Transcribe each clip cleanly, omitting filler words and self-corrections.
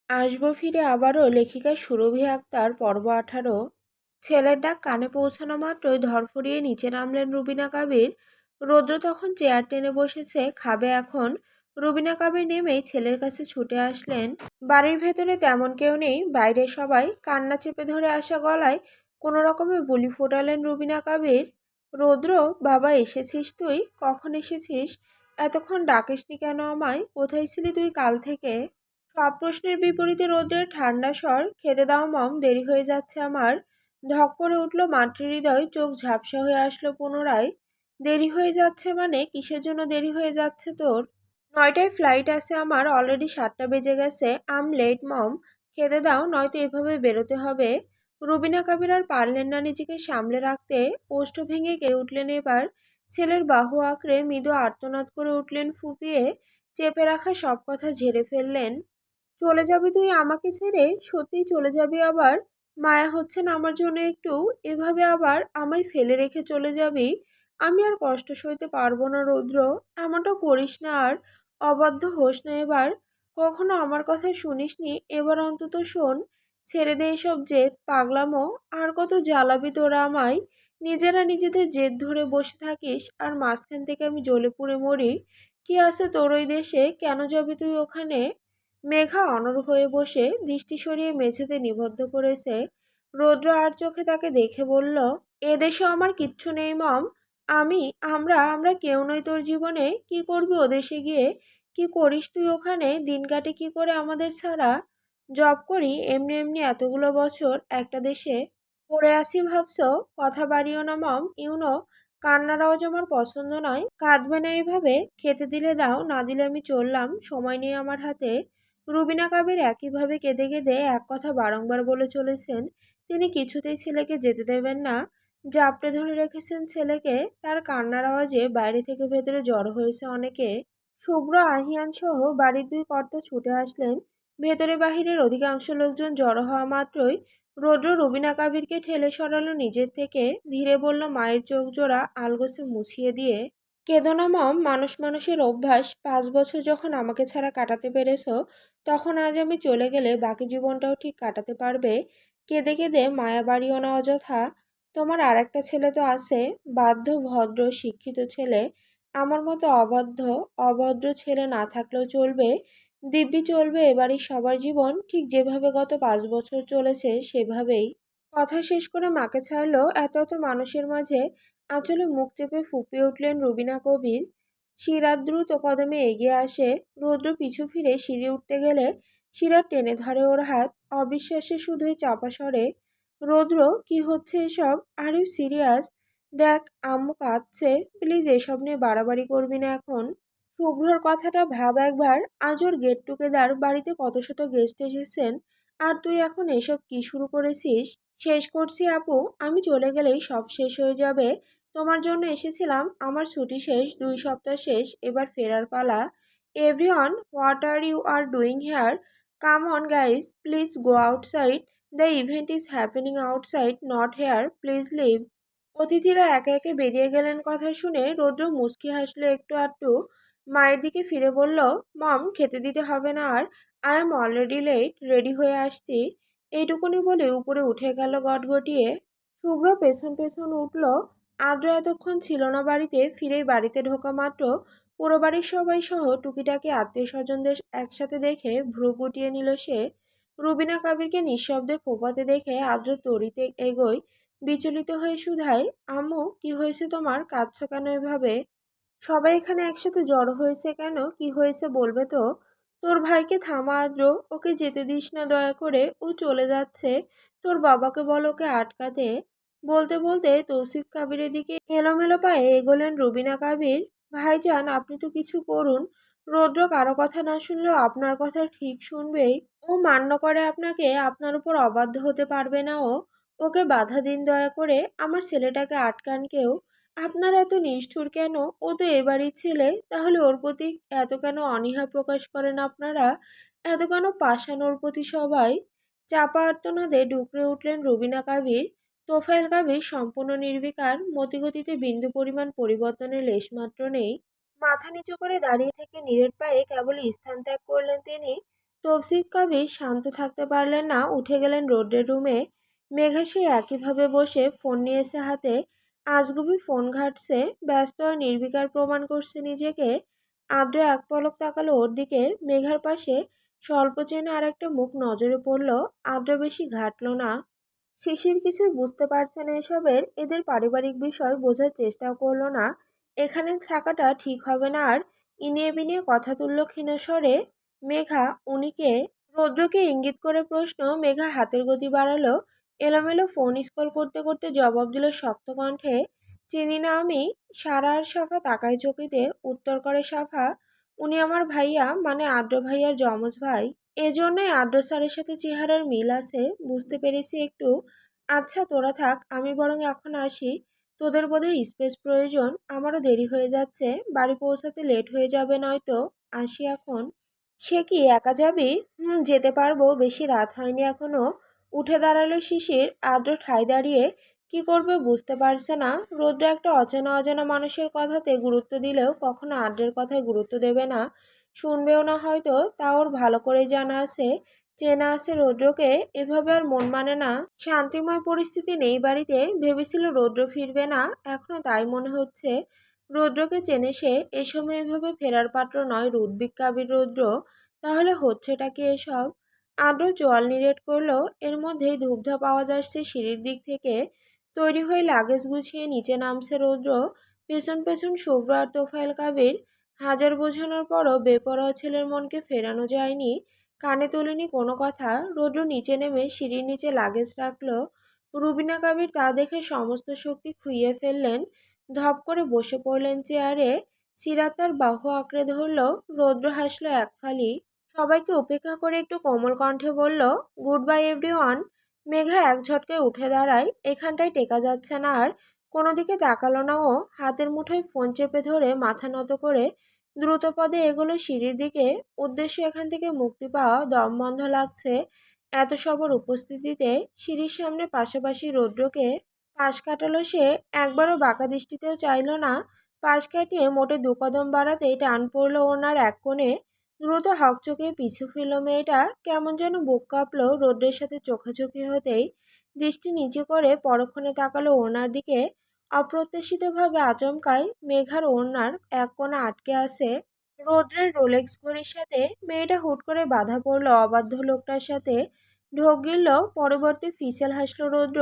আসবো ফিরে আবারও লেখিকা সুরভি আক্তার পর্ব 18। ছেলের ডাক কানে পৌঁছানো মাত্রই ধরফরিয়ে নিচে নামলেন রুবিনা কাবির। রৌদ্র তখন চেয়ার টেনে বসেছে, খাবে এখন। রুবিনা কাবির নেমেই ছেলের কাছে ছুটে আসলেন। বাড়ির ভেতরে তেমন কেউ নেই, বাইরে সবাই। কান্না চেপে ধরে আসা গলায় কোনো রকমে বুলি ফোটালেন রুবিনা কাবির। রৌদ্র, বাবা এসেছিস তুই? কখন এসেছিস? এতক্ষণ ডাকিসনি কেন আমায়? কোথায় ছিলি তুই কাল থেকে? সব প্রশ্নের বিপরীতে রৌদ্রের ঠান্ডা স্বর, খেতে দাও মম, দেরি হয়ে যাচ্ছে আমার। ধক করে উঠল মাতৃহৃদয়, চোখ ঝাপসা হয়ে আসলো পুনরায়। দেরি হয়ে যাচ্ছে মানে? কিসের জন্য দেরি হয়ে যাচ্ছে তোর? 9টায় ফ্লাইট আছে আমার, অলরেডি 7টা বেজে গেছে। আম লেট মম, খেতে দাও নয়তো এভাবে বেরোতে হবে। রুবিনা কাবির আর পারলেন না নিজেকে সামলে রাখতে, ওষ্ঠ ভেঙে কেঁদে উঠলেন এবার। ছেলের বাহু আঁকড়ে মৃদু আর্তনাদ করে উঠলেন ফুপিয়ে, চেপে রাখা সব কথা ঝেড়ে ফেললেন। চলে যাবি তুই আমাকে ছেড়ে? সত্যিই চলে যাবি আবার? মায়া হচ্ছে না আমার জন্য একটু? এভাবে আবার আমায় ফেলে রেখে চলে যাবি? আমি আর কষ্ট সইতে পারবো না রৌদ্র, এমনটা করিস না আর। অবাধ্য হোস না এবার। কখনো আমার কথা শুনিসনি, এবার অন্তত শোন। ছেড়ে দে এসব জেদ পাগলামো। আর কত জ্বালাবি তোরা আমায়? নিজেরা নিজেদের জেদ ধরে বসে থাকিস আর মাঝখান থেকে আমি জ্বলে পুড়ে মরি। কি আছে তোর ওই দেশে? কেন যাবি তুই ওখানে? মেঘা অনড় হয়ে বসে দৃষ্টি সরিয়ে মেঝেতে নিবদ্ধ করেছে। রৌদ্র আর চোখে তাকে দেখে বলল, এদেশে আমার কিচ্ছু নেই মম। আমি আমরা আমরা কেউ নই তোর জীবনে। কি করবি ও দেশে গিয়ে? কি করিস তুই ওখানে? দিন কাটে কি করে আমাদের ছাড়া? জব করি এমনি এমনি এতগুলো বছর একটা দেশে পড়ে আসি ভাবছো? কথা বাড়িও না মম, ইউনো। কান্নার আওয়াজ আমার পছন্দ নয়, কাঁদবে না এভাবে। খেতে দিলে দাও, না দিলে আমি চললাম, সময় নেই আমার হাতে। রুবিনা কাবির একইভাবে কেঁদে কেঁদে এক কথা বারংবার বলে চলেছেন। তিনি কিছুতেই ছেলেকে যেতে দেবেন না, জাপটে ধরে রেখেছেন ছেলেকে। তার কান্নার আওয়াজে বাইরে থেকে ভেতরে জড়ো হয়েছে অনেকে। শুভ্র, আহিয়ান সহ বাড়ির দুই কর্তা ছুটে আসলেন। ভেতরে বাহিরের অধিকাংশ লোকজন জড়ো হওয়া মাত্রই রৌদ্র রুবিনা কাবিরকে ঠেলে সরালো নিজের থেকে, ধীরে বলল মায়ের চোখ জোড়া আলগোছে মুছিয়ে দিয়ে, কেঁদো না মম, মানুষ মানুষের অভ্যাস। 5 বছর যখন আমাকে ছাড়া কাটাতে পেরেছ, তখন আজ আমি চলে গেলে বাকি জীবনটাও ঠিক কাটাতে পারবে। কেঁদে কেঁদে মায়া বাড়িও না অযথা। তোমার আর একটা ছেলে তো আছে, বাধ্য ভদ্র শিক্ষিত ছেলে। আমার মতো অবাধ্য অভদ্র ছেলে না থাকলেও চলবে। দিব্যি চলবে এবারই সবার জীবন, ঠিক যেভাবে গত 5 বছর চলেছে সেভাবেই। কথা শেষ করে মাকে ছাড়লো এত এত মানুষের মাঝে। আঁচলে মুখ চেপে ফুঁপিয়ে উঠলেন রুবিনা কবির। শিরার দ্রুত কদমে এগিয়ে আসে। রৌদ্র পিছু ফিরে সিঁড়ি উঠতে গেলে শিরার টেনে ধরে ওর হাত, অবিশ্বাসে শুধুই চাপা স্বরে, রৌদ্র, কি হচ্ছে এসব? Are you serious? দেখ আম্মু কাঁদছে, প্লিজ এসব নিয়ে বাড়াবাড়ি করবি না এখন। শুভ্রর কথাটা ভাব একবার। আজ ওর গেট টুগেদার, বাড়িতে কত শত গেস্ট এসেছেন, আর তুই এখন এসব কি শুরু করেছিস? শেষ করছি আপু, আমি চলে গেলেই সব শেষ হয়ে যাবে। তোমার জন্য এসেছিলাম, আমার ছুটি শেষ, 2 সপ্তাহ শেষ, এবার ফেরার পালা। Everyone, what are you are doing here? Come on guys, please go outside. The event is happening outside, not here, please leave. অতিথিরা একে একে বেরিয়ে গেলেন কথা শুনে রৌদ্র মুচকি হাসলো একটু আধটু। মায়ের দিকে ফিরে বলল, মম, খেতে দিতে হবে না আর। I am already late, ready হয়ে আসছি। এইটুকুনি বলে উপরে উঠে গেল গটগটিয়ে। শুভ্র পেছন পেছন উঠল। আদ্র এতক্ষণ ছিল না বাড়িতে, ফিরেই বাড়িতে ঢোকা মাত্র পুরো বাড়ির সবাই সহ টুকিটাকি আত্মীয় স্বজনদের একসাথে দেখে ভ্রু গুটিয়ে নিল সে। রুবিনা কাবিরকে নিঃশব্দে ফোপাতে দেখে আদ্র তড়িতে এগোয়। বিচলিত হয়ে শুধায়, আম্মু কি হয়েছে তোমার? কাঁদছো কেন এভাবে? সবাই এখানে একসাথে জড়ো হয়েছে কেন? কি হয়েছে বলবে তো? তোর ভাইকে থামা আদ্র, ওকে যেতে দিস না দয়া করে, ও চলে যাচ্ছে। তোর বাবাকে বল ওকে আটকাতে। বলতে বলতে তৌসিফ কাবিরের দিকে এলোমেলো পায়ে এগোলেন রুবিনা কাবির। ভাইজান, আপনি তো কিছু করুন। রৌদ্র কারো কথা না শুনলেও আপনার কথা ঠিক শুনবেই। ও মান্য করে আপনাকে, আপনার উপর অবাধ্য হতে পারবে না ও। ওকে বাধা দিন দয়া করে, আমার ছেলেটাকে আটকান কেউ। আপনার এত নিষ্ঠুর কেন? ও তো এবারই ছেলে, তাহলে ওর প্রতি এত কেন অনীহা প্রকাশ করেন আপনারা? এত কেন পাষাণ ওর প্রতি সবাই? চাপা আর্তনাদে ডুকরে উঠলেন রুবিনা কাবির। তোফায়েল কাবির সম্পূর্ণ নির্বিকার, মতিগতিতে বিন্দু পরিমাণ পরিবর্তনের লেশমাত্র নেই। মাথা নিচু করে দাঁড়িয়ে থেকে নীরের পায়ে কেবলই স্থান ত্যাগ করলেন তিনি। তৌসিফ কবির শান্ত থাকতে পারলেন না, উঠে গেলেন রৌদ্রের রুমে। মেঘা সেই একইভাবে বসে ফোন নিয়েছে হাতে, আজগুবি ফোন ঘাঁটছে, ব্যস্ত আর নির্বিকার প্রমাণ করছে নিজেকে। আদ্র এক পলক তাকালো ওর দিকে। মেঘার পাশে স্বল্প চেনা আর একটা মুখ নজরে পড়ল। আদ্র বেশি ঘাটল না। শিশির কিছুই বুঝতে পারছে না এসবের, এদের পারিবারিক বিষয় বোঝার চেষ্টাও করলো না। এখানে থাকাটা ঠিক হবে না আর। ইনিয়ে বিনিয়ে কথা তুলল ক্ষীণ স্বরে। মেঘা, উনিকে? রৌদ্রকে ইঙ্গিত করে প্রশ্ন। মেঘা হাতের গতি বাড়ালো। এলোমেলো ফোন স্ক্রল করতে করতে জবাব দিল শক্ত কণ্ঠে, চিনি না আমি। সারা আর সাফা তাকায় চকিতে। উত্তর করে সাফা, উনি আমার ভাইয়া, মানে আদ্র ভাইয়ার যমজ ভাই। এজন্যই আদ্র স্যারের সাথে চেহারার মিল আছে, বুঝতে পেরেছি একটু। আচ্ছা তোরা থাক, আমি বরং এখন আসি। তোদের বোধহয় স্পেস প্রয়োজন, আমারও দেরি হয়ে যাচ্ছে, বাড়ি পৌঁছাতে লেট হয়ে যাবে নয়তো। আসি এখন। সে কি একা যাবি? যেতে পারবো, বেশি রাত হয়নি এখনো। উঠে দাঁড়ালো শিশির। আদ্র ঠায় দাঁড়িয়ে কি করবে বুঝতে পারছে না। রৌদ্র একটা অচেনা অজানা মানুষের কথাতে গুরুত্ব দিলেও কখনো আদ্রের কথায় গুরুত্ব দেবে না, শুনবেও না হয়তো। তা ওর ভালো করেই জানা আছে, চেনা আছে রৌদ্রকে। এভাবে আর মন মানে না। শান্তিময় পরিস্থিতি নেই বাড়িতে। ভেবেছিল রৌদ্র ফিরবে না, এখনো তাই মনে হচ্ছে। রৌদ্রকে চেনে সে, এ সময় এভাবে ফেরার পাত্র নয় রুদ্বিক কাবির রৌদ্র। তাহলে হচ্ছেটা কি এসব? আদ্র চোয়াল নিরেট করলো। এর মধ্যেই ধূপধাপ আওয়াজ আসছে সিঁড়ির দিক থেকে। তৈরি হয়ে লাগেজ গুছিয়ে নিচে নামছে রৌদ্র। পেছন পেছন শুভ্র আর তোফায়েল কাবির। হাজার বোঝানোর পরও বেপরোয়া ছেলের মনকে ফেরানো যায়নি। কানে তোলেনি কোনো কথা। রৌদ্র নিচে নেমে সিঁড়ির নিচে লাগেজ রাখলো। রুবিনা কাবির তা দেখে সমস্ত শক্তি খুইয়ে ফেললেন। ধপ করে বসে পড়লেন চেয়ারে। সিরাত তার বাহু আঁকড়ে ধরল। রৌদ্র হাসলো এক ফালি। সবাইকে উপেক্ষা করে একটু কোমল কণ্ঠে বলল, গুড বাই এভরিওয়ান। মেঘা এক ঝটকায় উঠে দাঁড়ায়। এখানটায় টেকা যাচ্ছে না আর। কোনো দিকে তাকালো না ও। হাতের মুঠোয় ফোন চেপে ধরে মাথা নত করে দ্রুত পদে এগোলো সিঁড়ির দিকে। উদ্দেশ্য এখান থেকে মুক্তি পাওয়া। দম বন্ধ লাগছে এত সবার উপস্থিতিতে। সিঁড়ির সামনে পাশাপাশি রৌদ্রকে পাশ কাটালো সে। একবারও বাঁকা দৃষ্টিতেও চাইল না। পাশ কাটিয়ে মোটে 2 কদম বাড়াতেই টান পড়ল ওনার এক কোণে। দ্রুত হকচকে পিছু ফিরল মেয়েটা। কেমন যেন বুক কাঁপলো রৌদ্রের সাথে চোখাচোখি হতেই। দৃষ্টি নিচে করে পরক্ষণে তাকালো ওনার দিকে। অপ্রত্যাশিতভাবে আচমকায় মেঘার ওড়নার এক কোণা আটকে আছে রৌদ্রের রোলেক্স ঘড়ির সাথে। মেয়েটা হুট করে বাধা পড়ল অবাধ্য লোকটার সাথে। ঢোক গিলল। পরবর্তী ফিসেল হাসলো রৌদ্র।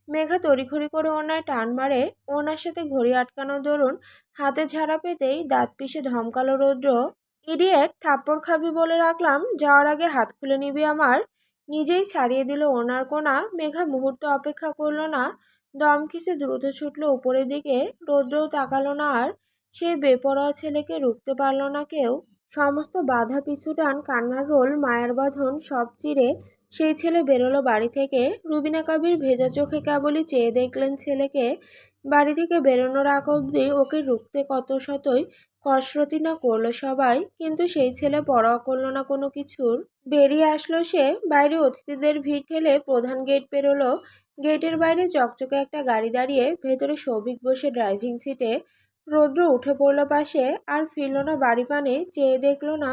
মেঘা তড়িঘড়ি করে ওনায় টান মারে। ওনার সাথে ঘড়ি আটকানোর দরুন হাতে ঝাড়া পেতেই দাঁত পিষে ধমকালো রৌদ্র, ইডিয়েট, থাপ্পড় খাবি বলে রাখলাম, যাওয়ার আগে হাত খুলে নিবি আমার। নিজেই ছাড়িয়ে দিল ওনার কোণা। মেঘা মুহূর্ত অপেক্ষা করলো না। দম খিসে দ্রুত ছুটল উপরের দিকে। রৌদ্রও তাকালো না আর। সেই বেপরোয়া ছেলেকে রুখতে পারল না কেউ। সমস্ত বাধা পিছুটান, কান্নার রোল, মায়ার বাঁধন সব চিরে সেই ছেলে বেরোলো বাড়ি থেকে। রুবিনা কাবির ভেজা চোখে কেবলই চেয়ে দেখলেন ছেলেকে। বাড়ি থেকে বেরোনোর আগ অবধি ওকে রুখতে কত শতই কসরতি না করলো সবাই, কিন্তু সেই ছেলে পরোয়া করলো না কোনো কিছুর। বেরিয়ে আসলো সে। বাইরে অতিথিদের ভিড় ঠেলে প্রধান গেট পেরোলো। গেটের বাইরে চকচকে একটা গাড়ি দাঁড়িয়ে, ভেতরে সৌভিক বসে ড্রাইভিং সিটে। রৌদ্র উঠে পড়ল পাশে। আর ফিরল না বাড়ি পানে। চেয়ে দেখলো না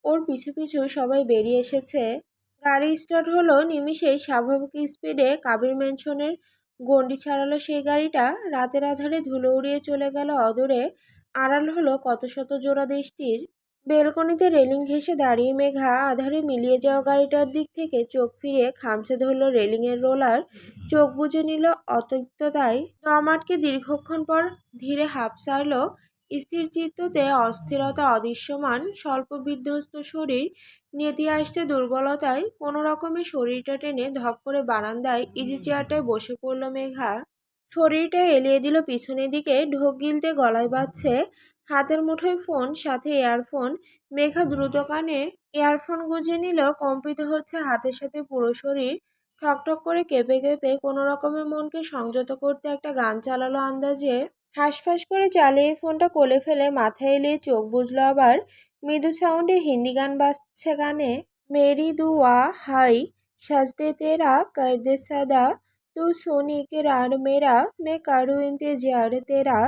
ওর পিছু পিছু সবাই বেরিয়ে এসেছে। গাড়ি স্টার্ট হলো নিমিষেই স্বাভাবিক স্পিডে। কাবির ম্যানশনের গণ্ডি ছাড়ালো সেই গাড়িটা। রাতের আধারে ধুলো উড়িয়ে চলে গেল অদূরে। আড়াল হলো কত শত জোড়া দৃষ্টির। বেলকনিতে রেলিং ঘেঁষে দাঁড়িয়ে মেঘা আধারে মিলিয়ে যাওয়া গাড়িটার দিক থেকে চোখ ফিরিয়ে খামচে ধরল রেলিংয়ের রোলার। চোখ বুজে নিল অতৃপ্ততায়। দম আটকে দীর্ঘক্ষণ পর ধীরে হাঁপ ছাড়ল। স্থির চিত্ততে অস্থিরতা অদৃশ্যমান। স্বল্প বিধ্বস্ত শরীর নেতিয়ে আসছে দুর্বলতায়। কোনো রকমে শরীরটা টেনে ধপ করে বারান্দায় ইজি চেয়ারটায় বসে পড়ল মেঘা। শরীরটা এলিয়ে দিল পিছনের দিকে। ঢোক গিলতে গলায় বাজছে। হাতের মুঠোয় ফোন, সাথে ইয়ারফোন। মেঘা দ্রুত কানে ইয়ারফোন গুঁজে নিল। কম্পিত হচ্ছে হাতের সাথে পুরো শরীর। ঠকঠক করে কেঁপে কেঁপে কোনো রকমে মনকে সংযত করতে একটা গান চালালো আন্দাজে। হাঁসফাঁস করে চালিয়ে ফোনটা কোলে ফেলে মাথায় এলিয়ে চোখ বুঝলো আবার। মৃদু সাউন্ডে হিন্দি গান বাজছে কানে। মেরি দুয়া হাই সাজদে তেরা कर दे सदा, तू सुन इकरार मेरा मैं करूँ इंतजार तेरा,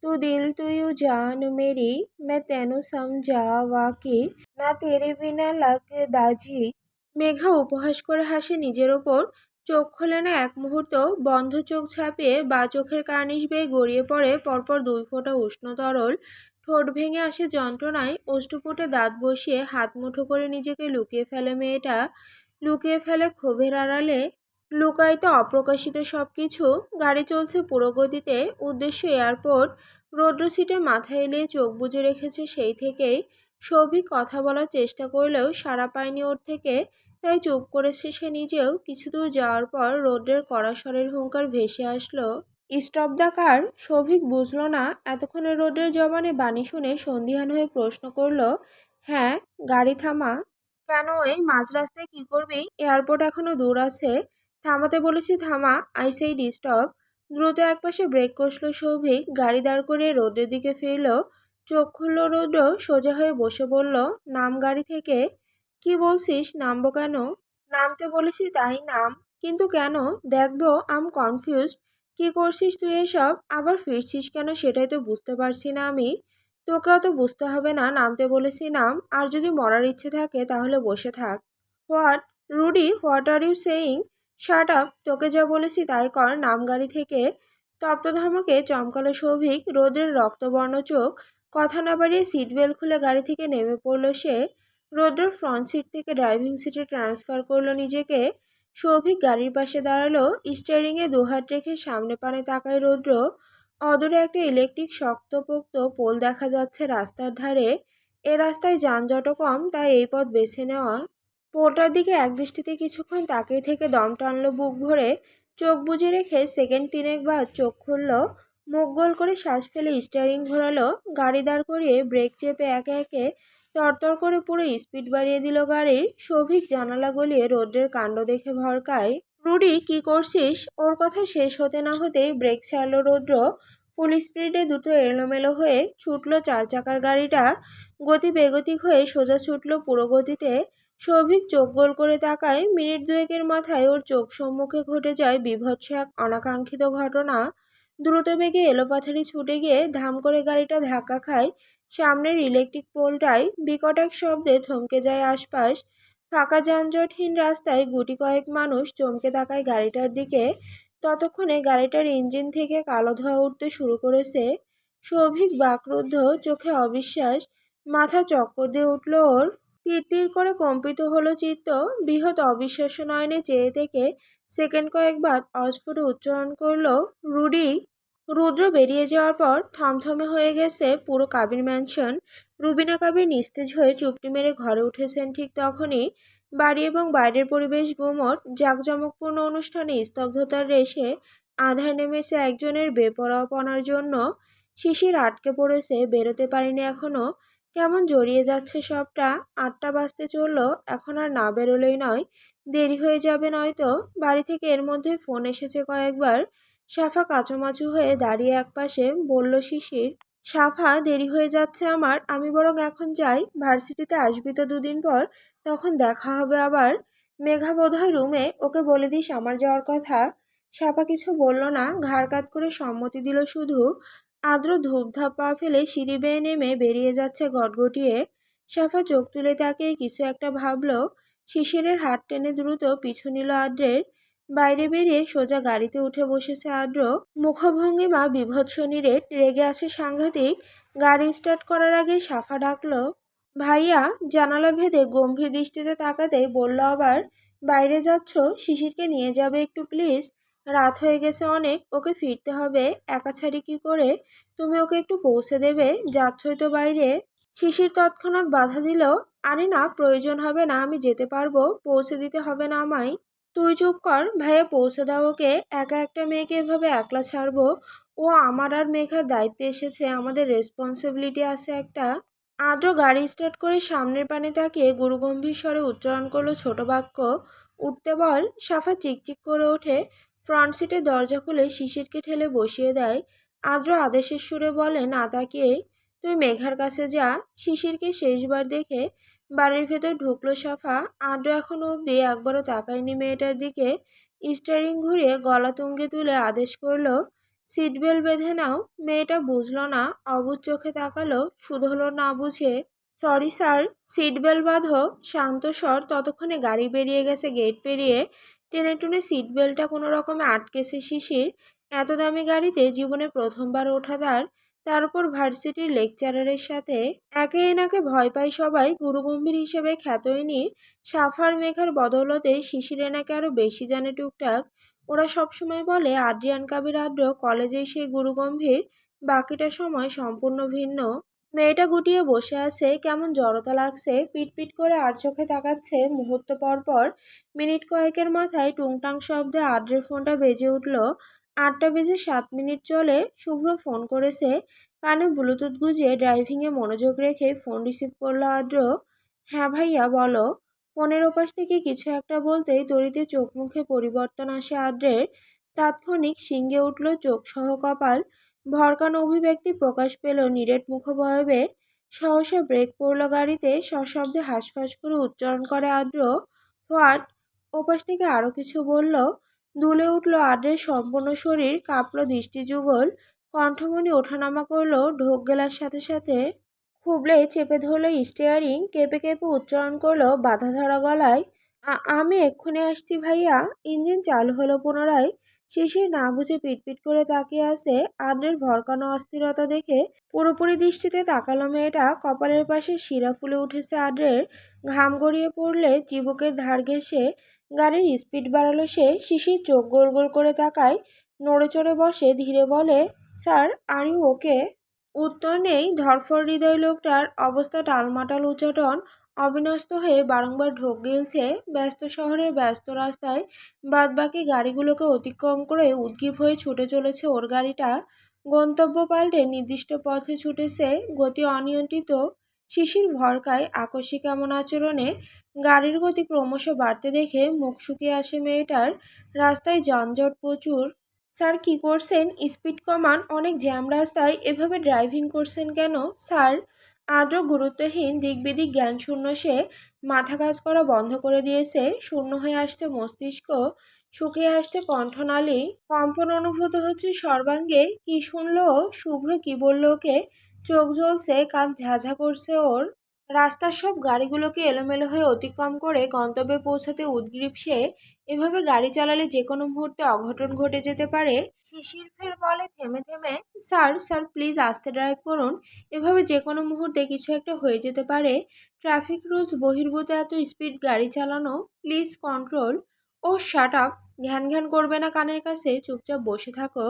तू तू दिल तू यू जान मेरी मैं तेनू समझावा কি না তেরে বিনা লাগদাজি। মেঘা উপহাস করে হাসে নিজের ওপর। চোখ খোলে না এক মুহূর্ত, বন্ধ চোখ ঝাঁপিয়ে বা চোখের কার্নিশ বেয়ে গড়িয়ে পড়ে পরপর 2 ফোঁটা উষ্ণ তরল। ঠোঁট ভেঙে আসে যন্ত্রণায়, অষ্টপুটে দাঁত বসিয়ে হাত মুঠো করে নিজেকে লুকিয়ে ফেলে মেয়েটা। লুকিয়ে ফেলে ক্ষোভের আড়ালে লুকায়িত অপ্রকাশিত সবকিছু। গাড়ি চলছে পুরো গতিতে, উদ্দেশ্য এয়ারপোর্ট। রৌদ্র সিটে মাথা এলিয়ে চোখ বুজে রেখেছে সেই থেকেই। সৌভিক কথা বলার চেষ্টা করলেও সাড়া পায়নি ওর থেকে, তাই চুপ করেছে সে নিজেও। কিছু দূর যাওয়ার পর রৌদ্রের কড়া স্বরের হুঙ্কার ভেসে আসলো, স্টপ দ্য কার। সৌভিক বুঝলো না এতক্ষণে রৌদ্রের জবানে বাণী শুনে সন্দিহান হয়ে প্রশ্ন করলো, হ্যাঁ গাড়ি থামা। কেন, এই মাঝ রাস্তায় কি করবি? এয়ারপোর্ট এখনো দূর আছে। থামাতে বলেছি থামা, আই সেইড স্টপ। দ্রুত একপাশে ব্রেক কষল সৌভিক, গাড়ি দাঁড় করিয়ে রৌদ্রের দিকে ফিরল। চোখ খুলল রৌদ্র, সোজা হয়ে বসে বলল, নাম গাড়ি থেকে। কি বলছিস, নামবো কেন? নামতে বলেছি তাই নাম। কিন্তু কেন? দেখ ব্রো, আম কনফিউজড। কি করছিস তুই এসব? আবার ফিরছিস কেন সেটাই তো বুঝতে পারছি না আমি। তোকেও তো বুঝতে হবে না, নামতে বলেছি নাম, আর যদি মরার ইচ্ছে থাকে তাহলে বসে থাক। What? Rudy, what are you saying? Shut up, তোকে যা বলেছি তাই কর, নাম গাড়ি থেকে। তপ্ত ধমকে চমকালো সৌভিক, রোদ্রের রক্তবর্ণ চোখ। কথা না বাড়িয়ে সিট বেল্ট খুলে গাড়ি থেকে নেমে পড়ল সে। রৌদ্র ফ্রন্ট সিট থেকে ড্রাইভিং সিটে ট্রান্সফার করলো নিজেকে। সৌভিক গাড়ির পাশে দাঁড়ালো, স্টিয়ারিংয়ে দুহাত রেখে সামনে পানে তাকায় রৌদ্র। অদূরে একটা ইলেকট্রিক শক্তপোক্ত পোল দেখা যাচ্ছে রাস্তার ধারে। এ রাস্তায় যানজটও কম, তাই এই পথ বেছে নেওয়া। পোলটার দিকে একদৃষ্টিতে কিছুক্ষণ তাকিয়ে থেকে দম টানলো বুক ভরে। চোখ বুজে রেখে সেকেন্ড তিনেক বাদ চোখ খুলল। মুখ গোল করে শ্বাস ফেলে স্টিয়ারিং ঘোরালো। গাড়ি দাঁড় করিয়ে ব্রেক চেপে একে একে তরতর করে পুরো স্পিড বাড়িয়ে দিল গাড়ির। সৌভিক জানালা গলিয়ে রৌদ্রের কাণ্ড দেখে ভরকায়। রুডি, কি করছিস? ওর কথা শেষ হতে না হতেই ব্রেক ছাড়ল রৌদ্র। ফুল স্পিডে দুটো এলোমেলো হয়ে ছুটল 4 চাকার গাড়িটা। গতি বেগতিক হয়ে সোজা ছুটল পুরো গতিতে। সৌভিক চোখ গোল করে তাকায়। মিনিট দুয়েকের মাথায় ওর চোখ সম্মুখে ঘটে যায় বীভৎস এক অনাকাঙ্ক্ষিত ঘটনা। দ্রুত বেগে এলোপাথারি ছুটে গিয়ে ধাম করে গাড়িটা ধাক্কা খায় সামনের ইলেকট্রিক পোলটায়। বিকট এক শব্দে থমকে যায় আশপাশ। ফাঁকা যানজটহীন রাস্তায় গুটি কয়েক মানুষ চমকে তাকায় গাড়িটার দিকে। ততক্ষণে গাড়িটার ইঞ্জিন থেকে কালো ধোঁয়া উঠতে শুরু করেছে। সৌভিক বাকরুদ্ধ, চোখে অবিশ্বাস। মাথা চক্কর দিয়ে উঠল ওর। তিরতির করে কম্পিত হলো চিত্ত। বৃহৎ অবিশ্বাস্য নয়নে চেয়ে থেকে সেকেন্ড কয়েকবার অস্ফুট উচ্চারণ করলো, রুডি। রুদ্র বেরিয়ে যাওয়ার পর থমথমে হয়ে গেছে পুরো কাবির ম্যানশন। রুবিনা কাবির নিস্তেজ হয়ে চুপটি মেরে ঘরে উঠেছেন ঠিক তখনই। বাড়ি এবং বাইরের পরিবেশ গুমট। জাঁকজমকপূর্ণ অনুষ্ঠানে স্তব্ধতার রেশে আধার নেমেছে একজনের বেপরোয়াপনার জন্য। শিশির আটকে পড়েছে, বেরোতে পারিনি এখনো। কেমন জড়িয়ে যাচ্ছে সবটা। 8টা বাজতে চলল, এখন আর না বেরোলেই নয়, দেরি হয়ে যাবে নয়তো। বাড়ি থেকে এর মধ্যে ফোন এসেছে কয়েকবার। সাফা কাঁচুমাচু হয়ে দাঁড়িয়ে একপাশে, বলল শিশির, সাফা দেরি হয়ে যাচ্ছে আমার, আমি বরং এখন যাই। ভার্সিটিতে আসবি তো দুদিন পর, তখন দেখা হবে আবার। মেঘা বোধহয় রুমে, ওকে বলে দিস আমার যাওয়ার কথা। সাফা কিছু বলল না, ঘাড় কাত করে সম্মতি দিল শুধু। আদ্র ধূপধাপ পা ফেলে সিঁড়ি বেয়ে নেমে বেরিয়ে যাচ্ছে গটগটিয়ে। সাফা চোখ তুলে তাকিয়ে কিছু একটা ভাবল। শিশিরের হাত টেনে দ্রুত পিছু নিল আদ্রের। বাইরে বেরিয়ে সোজা গাড়িতে উঠে বসেছে আদ্র। মুখভঙ্গিমা বিভৎস নিরেট, রেগে আছে সাংঘাতিক। গাড়ি স্টার্ট করার আগে সাফা ডাকলো, ভাইয়া। জানালা ভেদে গম্ভীর দৃষ্টিতে তাকাতে বলল আবার, বাইরে যাচ্ছ? শিশিরকে নিয়ে যাবে একটু প্লিজ। রাত হয়ে গেছে অনেক, ওকে ফিরতে হবে, একা ছাড়ি কি করে? তুমি ওকে একটু পৌঁছে দেবে, যাচ্ছই তো বাইরে। শিশির তৎক্ষণাৎ বাধা দিল, আরে না, প্রয়োজন হবে না, আমি যেতে পারবো, পৌঁছে দিতে হবে না আমায়। তুই চুপ কর ভাইয়া, পৌঁছে দাও ওকে। একা একটা মেয়েকে এভাবে একলা ছাড়বো? ও আমার আর মেঘার দায়িত্বে এসেছে, আমাদের রেসপন্সিবিলিটি আছে একটা। আদ্র গাড়ি স্টার্ট করে সামনের পানে তাকিয়ে গুরুগম্ভীর স্বরে উচ্চারণ করলো ছোট বাক্য, উঠতে বল। সাফা চিকচিক করে ওঠে। ফ্রন্ট সিটের দরজা খুলে শিশিরকে ঠেলে বসিয়ে দেয়। আদ্র আদেশের সুরে বলে না তাকিয়ে, তুই মেঘার কাছে যা। শিশিরকে শেষবার দেখে বাড়ির ভেতর ঢুকলো সাফা। আদ্র এখনো অবধি একবারও তাকায়নি মেয়েটার দিকে। স্টিয়ারিং ঘুরিয়ে গলা তুঙ্গে তুলে আদেশ করলো, সিট বেল্ট বেঁধে নাও। মেয়েটা বুঝলো না, অবুঝ চোখে তাকালো, শুধোলো না বুঝে। Sorry sir. সিট বেল্ট বাঁধো। শান্ত স্বর। ততক্ষণে গাড়ি বেরিয়ে গেছে গেট পেরিয়ে। টেনে টুনে সিট বেল্টটা কোনো রকমে আটকেছে শিশির। এত দামি গাড়িতে জীবনে প্রথমবার ওঠা তার উপর ভার্সিটির লেকচারারের সাথে। একে এনাকে ভয় পায় সবাই, গুরুগম্ভীর হিসেবে খ্যাত ইনি সাফার মেঘার বদৌলতে শিশির এনাকে আরো বেশি জানে টুকটাক। ওরা সবসময় বলে আদ্রিয়ান কাবির আদ্র কলেজেই সেই গুরুগম্ভীর, বাকিটা সময় সম্পূর্ণ ভিন্ন। মেয়েটা গুটিয়ে বসে আছে, কেমন জড়তা লাগছে, পিট পিট করে আর চোখে তাকাচ্ছে মুহূর্ত পর পর। মিনিট কয়েকের মাথায় টুংটাং শব্দে আদ্রের ফোনটা বেজে উঠল। 8টা বেজে 7 মিনিট চলে। শুভ্র ফোন করেছে। কানে ব্লুটুথ গুঁজিয়ে ড্রাইভিংয়ে মনোযোগ রেখে ফোন রিসিভ করলো আদ্র। হ্যাঁ ভাইয়া বলো। ফোনের ওপাশ থেকে কিছু একটা বলতেই তড়িতে চোখ মুখে পরিবর্তন আসে আদ্রের। তাৎক্ষণিক শিঙ্গে উঠল চোখ সহ কপাল। ভরকানো অভিব্যক্তি প্রকাশ পেল নিরেট মুখবয়বে। সহসা ব্রেক পড়ল গাড়িতে। সশব্দে হাঁসফাঁস করে উচ্চারণ করে আদ্র, হোয়াট। ওপাশ থেকে আরো কিছু বলল। দুলে উঠল আদ্রের সম্পূর্ণ শরীর, কাঁপল দৃষ্টি যুগল। কণ্ঠমণি ওঠানামা করলো ঢোক গেলার সাথে সাথে। খুবলে চেপে ধরলো স্টিয়ারিং, কেঁপে কেঁপে উচ্চারণ করলো বাধা ধরা গলায়, আমি এক্ষুনি আসছি ভাইয়া। ইঞ্জিন চালু হলো পুনরায়। শিশির না বুঝে পিটপিট করে তাকিয়ে আছে আদ্রের ভরকানো অস্থিরতা দেখে। পুরোপুরি দৃষ্টিতে তাকালো মেয়েটা। কপালের পাশে শিরা ফুলে উঠেছে আদ্রের। ঘাম গড়িয়ে পড়লে চিবুকের ধার ঘেঁষে। গাড়ির স্পিড বাড়ালো সে। শিশির চোখ গোল গোল করে তাকায়, নড়ে চড়ে বসে, ধীরে বলে, স্যার আর ইউ ওকে। উত্তর নেই। ধরফর হৃদয় লোকটার অবস্থা টালমাটাল, উচাটন। অবিন্যস্ত হয়ে বারংবার ঢোক গিলছে ব্যস্ত শহরের ব্যস্ত রাস্তায়। বাদবাকি গাড়িগুলোকে অতিক্রম করে উদগ্রীব হয়ে ছুটে চলেছে ওর গাড়িটা। গন্তব্য পাল্টে নির্দিষ্ট পথে ছুটেছে, গতি অনিয়ন্ত্রিত। শিশির ভরকায় আকস্মিক এমন আচরণে। গাড়ির গতি ক্রমশ বাড়তে দেখে মুখ শুকিয়ে আসে মেয়েটার। রাস্তায় যানজট প্রচুর। স্যার কি করছেন? স্পিড কমান, অনেক জ্যাম রাস্তায়। এভাবে ড্রাইভিং করছেন কেন স্যার? আদ্র গুরুত্বহীন, দিকবিদিক জ্ঞানশূন্য সে। মাথা কাজ করা বন্ধ করে দিয়েছে। শূন্য হয়ে আসছে মস্তিষ্ক, শুকিয়ে আসছে কণ্ঠনালী। কম্পন অনুভূত হচ্ছে সর্বাঙ্গে। কি শুনলো ও? শুভ্র কি বলল ওকে? চোখ জ্বলছে, কান ঝাঝা করছে ওর। রাস্তার সব গাড়িগুলোকে এলোমেলো হয়ে অতিক্রম করে গন্তব্যে পৌঁছাতে উদগ্রীব সে। এভাবে গাড়ি চালালে যে কোনো মুহূর্তে অঘটন ঘটে যেতে পারে। শিশির ফের বলে থেমে থেমে, স্যার স্যার প্লিজ আস্তে ড্রাইভ করুন। এভাবে যে কোনো মুহূর্তে কিছু একটা হয়ে যেতে পারে। ট্রাফিক রুলস বহির্ভূত এত স্পিড গাড়ি চালানো, please control. Oh shut up. ঘ্যান ঘ্যান করবে না কানের কাছে, চুপচাপ বসে থাকো।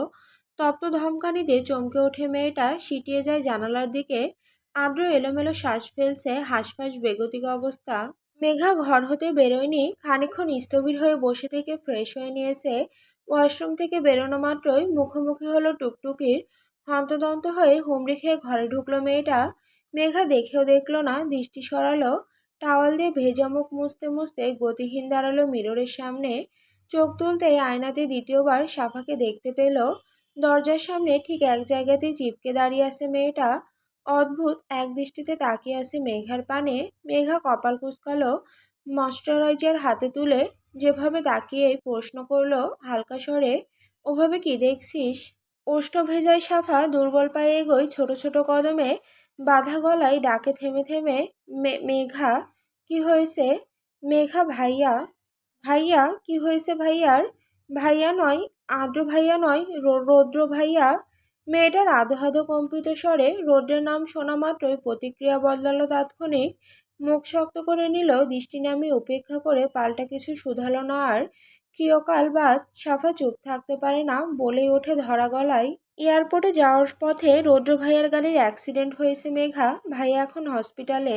তপ্ত ধমকানিতে চমকে ওঠে মেয়েটা, সিটিয়ে যায় জানালার দিকে। আদ্র এলোমেলো শ্বাস ফেলছে, হাঁসফাঁস বেগতিক অবস্থা। মেঘা ঘর হতে বেরোয়নি। খানিকক্ষণ স্থবির হয়ে বসে থেকে ফ্রেশ হয়ে নিয়েছে। ওয়াশরুম থেকে বেরোনো মাত্রই মুখোমুখি হলো টুকটুকির। হন্তদন্ত হয়ে হুমড়ি খেয়ে ঘরে ঢুকলো মেয়েটা। মেঘা দেখেও দেখলো না, দৃষ্টি সরালো। টাওয়াল দিয়ে ভেজা মুখ মুছতে মুছতে গতিহীন দাঁড়ালো মিররের সামনে। চোখ তুলতেই আয়নাতে দ্বিতীয়বার সাফাকে দেখতে পেল। দরজার সামনে ঠিক এক জায়গাতেই চিপকে দাঁড়িয়ে আছে মেয়েটা। অদ্ভুত এক দৃষ্টিতে তাকিয়ে আছে মেঘার পানে। মেঘা কপাল কুঁচকালো, ময়শ্চারাইজার হাতে তুলে। যেভাবে তাকিয়ে প্রশ্ন করলো হালকা স্বরে, ওভাবে কি দেখছিস? ওষ্ঠ ভেজায় সাফা দুর্বল পায়ে এগোয় ছোট ছোট কদমে। বাঁধা গলায় ডাকে থেমে থেমে, মেঘা। কি হয়েছে? মেঘা ভাইয়া। ভাইয়া কি হয়েছে ভাইয়ার? ভাইয়া নয়, আদ্র ভাইয়া নয়, রৌদ্র ভাইয়া। মেয়েটার আধো আধো কম্পিত স্বরে রৌদ্রের নাম শোনা মাত্রই প্রতিক্রিয়া বদলালো তাৎক্ষণিক। মুখ শক্ত করে নিল, দৃষ্টি নামিয়ে উপেক্ষা করে পাল্টা কিছু শুধালো না আর। চিরকাল বাদ সাফা চুপ থাকতে পারে না, বলেই ওঠে ধরা গলায়, এয়ারপোর্টে যাওয়ার পথে রৌদ্র ভাইয়ার গাড়ির অ্যাক্সিডেন্ট হয়েছে মেঘা। ভাইয়া এখন হসপিটালে।